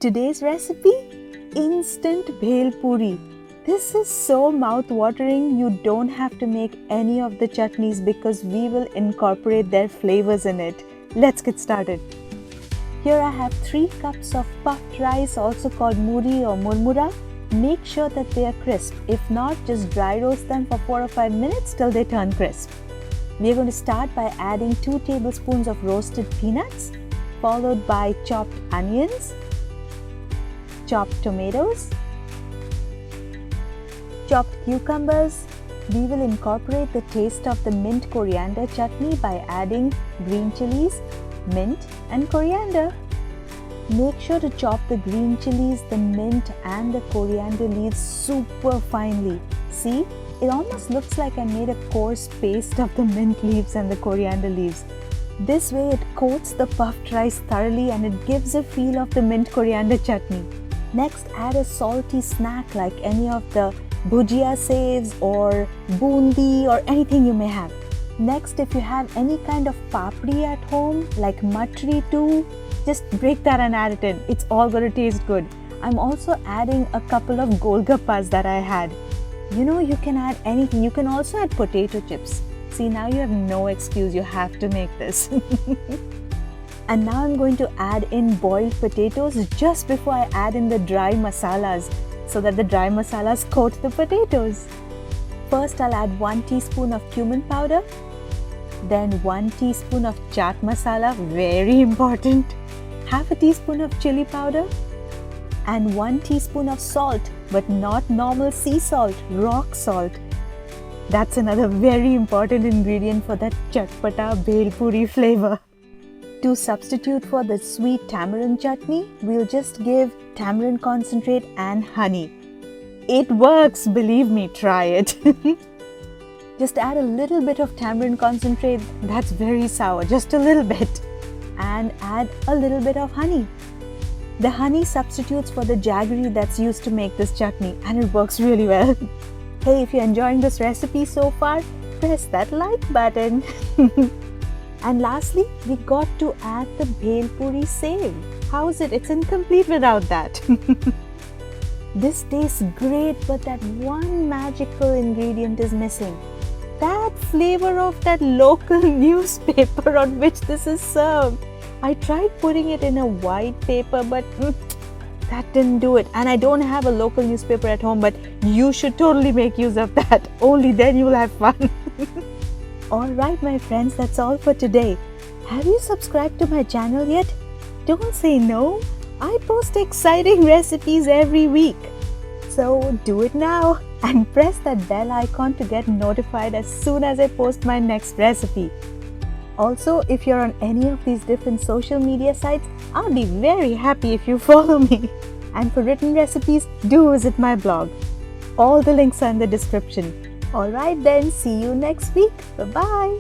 Today's recipe, instant bhel puri. This is so mouth-watering, you don't have to make any of the chutneys because we will incorporate their flavors in it. Let's get started. Here I have 3 cups of puffed rice, also called muri or murmura. Make sure that they are crisp. If not, just dry roast them for 4 or 5 minutes till they turn crisp. We are going to start by adding 2 tablespoons of roasted peanuts, followed by chopped onions, chopped tomatoes, chopped cucumbers. We will incorporate the taste of the mint coriander chutney by adding green chilies, mint and coriander. Make sure to chop the green chilies, the mint and the coriander leaves super finely. See, it almost looks like I made a coarse paste of the mint leaves and the coriander leaves. This way it coats the puffed rice thoroughly and it gives a feel of the mint coriander chutney. Next, add a salty snack like any of the bhujia saves or bundi or anything you may have. Next, if you have any kind of papri at home like matri too, just break that and add it in. It's all going to taste good. I'm also adding a couple of golgappas that I had. You know, you can add anything. You can also add potato chips. See, now you have no excuse. You have to make this. And now I'm going to add in boiled potatoes just before I add in the dry masalas so that the dry masalas coat the potatoes. First, I'll add 1 teaspoon of cumin powder, then 1 teaspoon of chaat masala, very important, half a teaspoon of chili powder, and 1 teaspoon of salt, but not normal sea salt, rock salt. That's another very important ingredient for that chatpata bhel puri flavor. To substitute for the sweet tamarind chutney, we'll just give tamarind concentrate and honey. It works, believe me, try it. Just add a little bit of tamarind concentrate, that's very sour, just a little bit. And add a little bit of honey. The honey substitutes for the jaggery that's used to make this chutney and it works really well. Hey, if you're enjoying this recipe so far, press that like button. And lastly, we got to add the bhel puri save. How's it? It's incomplete without that. This tastes great, but that one magical ingredient is missing. That flavor of that local newspaper on which this is served. I tried putting it in a white paper, but that didn't do it. And I don't have a local newspaper at home, but you should totally make use of that. Only then you will have fun. Alright my friends, that's all for today. Have you subscribed to my channel yet? Don't say no. I post exciting recipes every week. So do it now and press that bell icon to get notified as soon as I post my next recipe. Also, if you're on any of these different social media sites, I'll be very happy if you follow me. And for written recipes, do visit my blog. All the links are in the description. Alright then, see you next week. Bye-bye.